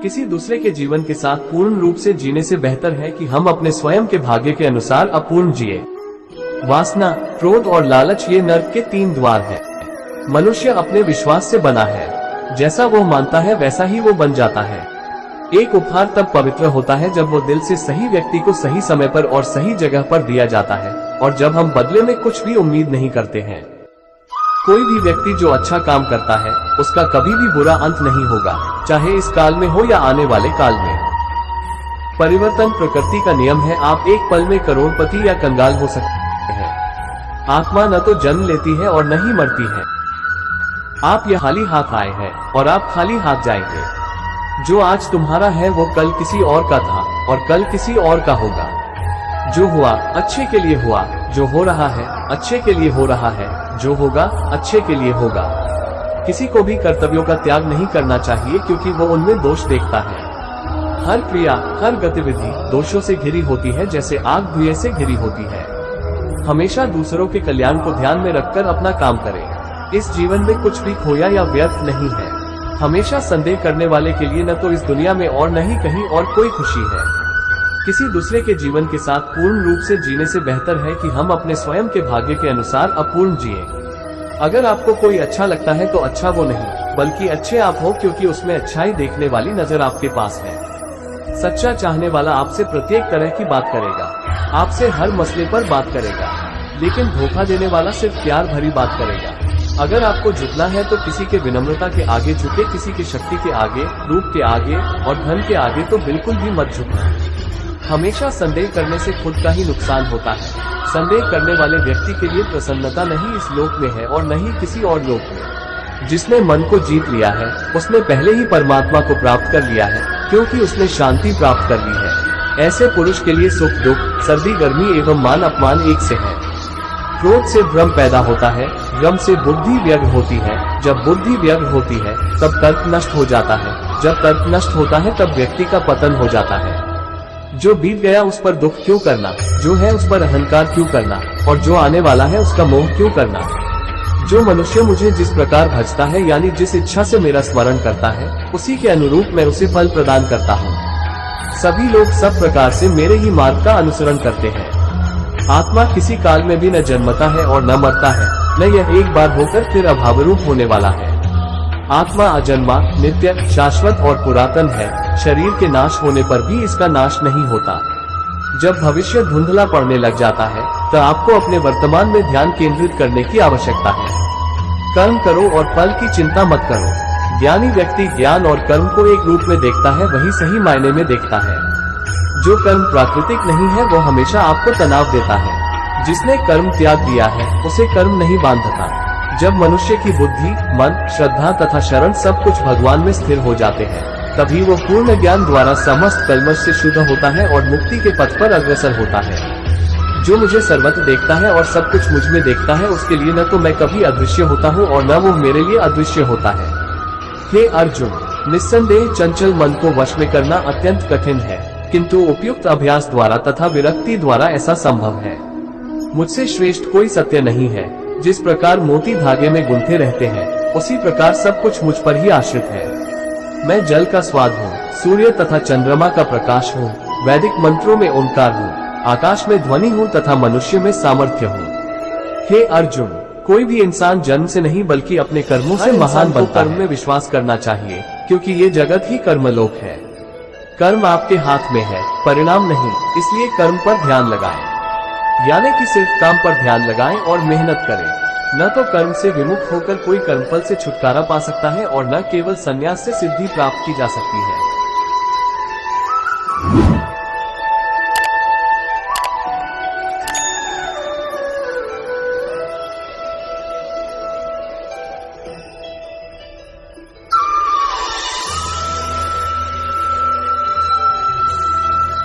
किसी दूसरे के जीवन के साथ पूर्ण रूप से जीने से बेहतर है कि हम अपने स्वयं के भाग्य के अनुसार अपूर्ण जिए। वासना, क्रोध और लालच ये नर्क के 3 द्वार हैं। मनुष्य अपने विश्वास से बना है, जैसा वो मानता है वैसा ही वो बन जाता है। एक उपहार तब पवित्र होता है जब वो दिल से सही व्यक्ति को सही समय पर और सही जगह पर दिया जाता है, और जब हम बदले में कुछ भी उम्मीद नहीं करते हैं। कोई भी व्यक्ति जो अच्छा काम करता है उसका कभी भी बुरा अंत नहीं होगा, चाहे इस काल में हो या आने वाले काल में। परिवर्तन प्रकृति का नियम है। आप एक पल में करोड़पति या कंगाल हो सकते हैं। आत्मा न तो जन्म लेती है और न ही मरती है। आप यहाँ खाली हाथ आए हैं और आप खाली हाथ जाएंगे। जो आज तुम्हारा है वो कल किसी और का था और कल किसी और का होगा। जो हुआ अच्छे के लिए हुआ, जो हो रहा है अच्छे के लिए हो रहा है, जो होगा अच्छे के लिए होगा। किसी को भी कर्तव्यों का त्याग नहीं करना चाहिए क्योंकि वो उनमें दोष देखता है। हर क्रिया, हर गतिविधि दोषों से घिरी होती है, जैसे आग धुएं से घिरी होती है। हमेशा दूसरों के कल्याण को ध्यान में रखकर अपना काम करें। इस जीवन में कुछ भी खोया या व्यर्थ नहीं है। हमेशा संदेह करने वाले के लिए न तो इस दुनिया में और न ही कहीं और कोई खुशी है। किसी दूसरे के जीवन के साथ पूर्ण रूप से जीने से बेहतर है कि हम अपने स्वयं के भाग्य के अनुसार अपूर्ण जिए। अगर आपको कोई अच्छा लगता है तो अच्छा वो नहीं, बल्कि अच्छे आप हो, क्योंकि उसमें अच्छाई देखने वाली नजर आपके पास है। सच्चा चाहने वाला आपसे प्रत्येक तरह की बात करेगा, आपसे हर मसले पर बात करेगा, लेकिन धोखा देने वाला सिर्फ प्यार भरी बात करेगा। अगर आपको झुकना है तो किसी के विनम्रता के आगे झुके, किसी की शक्ति के आगे, रूप के आगे और धन के आगे तो बिल्कुल भी मत झुकना। हमेशा संदेह करने से खुद का ही नुकसान होता है। संदेह करने वाले व्यक्ति के लिए प्रसन्नता नहीं इस लोक में है और नहीं किसी और लोक में। जिसने मन को जीत लिया है उसने पहले ही परमात्मा को प्राप्त कर लिया है, क्योंकि उसने शांति प्राप्त कर ली है। ऐसे पुरुष के लिए सुख दुख, सर्दी गर्मी एवं मान अपमान एक से है। क्रोध से भ्रम पैदा होता है, भ्रम से बुद्धि व्यग्र होती है, जब बुद्धि व्यग्र होती है तब तर्क नष्ट हो जाता है, जब तर्क नष्ट होता है तब व्यक्ति का पतन हो जाता है। जो बीत गया उस पर दुख क्यों करना, जो है उस पर अहंकार क्यों करना, और जो आने वाला है उसका मोह क्यों करना। जो मनुष्य मुझे जिस प्रकार भजता है, यानी जिस इच्छा से मेरा स्मरण करता है, उसी के अनुरूप मैं उसे फल प्रदान करता हूँ। सभी लोग सब प्रकार से मेरे ही मार्ग का अनुसरण करते हैं। आत्मा किसी काल में भी न जन्मता है और न मरता है, न यह एक बार होकर फिर अभावरूप होने वाला है। आत्मा अजन्मा, नित्य, शाश्वत और पुरातन है। शरीर के नाश होने पर भी इसका नाश नहीं होता। जब भविष्य धुंधला पड़ने लग जाता है तो आपको अपने वर्तमान में ध्यान केंद्रित करने की आवश्यकता है। कर्म करो और फल की चिंता मत करो। ज्ञानी व्यक्ति ज्ञान और कर्म को एक रूप में देखता है, वही सही मायने में देखता है। जो कर्म प्राकृतिक नहीं है वो हमेशा आपको तनाव देता है। जिसने कर्म त्याग दिया है उसे कर्म नहीं बांधता। जब मनुष्य की बुद्धि, मन, श्रद्धा तथा शरण सब कुछ भगवान में स्थिर हो जाते हैं, तभी वो पूर्ण ज्ञान द्वारा समस्त कल्मश से शुद्ध होता है और मुक्ति के पथ पर अग्रसर होता है। जो मुझे सर्वत्र देखता है और सब कुछ मुझ में देखता है, उसके लिए न तो मैं कभी अदृश्य होता हूँ और न वो मेरे लिए अदृश्य होता है। हे अर्जुन, निस्संदेह चंचल मन को वश में करना अत्यंत कठिन है, किंतु उपयुक्त अभ्यास द्वारा तथा विरक्ति द्वारा ऐसा संभव है। मुझसे श्रेष्ठ कोई सत्य नहीं है। जिस प्रकार मोती धागे में गुंथे रहते हैं, उसी प्रकार सब कुछ मुझ पर ही आश्रित है। मैं जल का स्वाद हूँ, सूर्य तथा चंद्रमा का प्रकाश हूँ, वैदिक मंत्रों में ओंकार हूँ, आकाश में ध्वनि हूँ तथा मनुष्य में सामर्थ्य हूँ। हे अर्जुन, कोई भी इंसान जन्म से नहीं बल्कि अपने कर्मों से महान बनता है। कर्म में विश्वास करना चाहिए, क्योंकि ये जगत ही कर्मलोक है। कर्म आपके हाथ में है, परिणाम नहीं, इसलिए कर्म पर ध्यान लगाएं। यानी कि सिर्फ काम पर ध्यान लगाएं और मेहनत करें। न तो कर्म से विमुख होकर कोई कर्मफल से छुटकारा पा सकता है और न केवल संन्यास से सिद्धि प्राप्त की जा सकती है।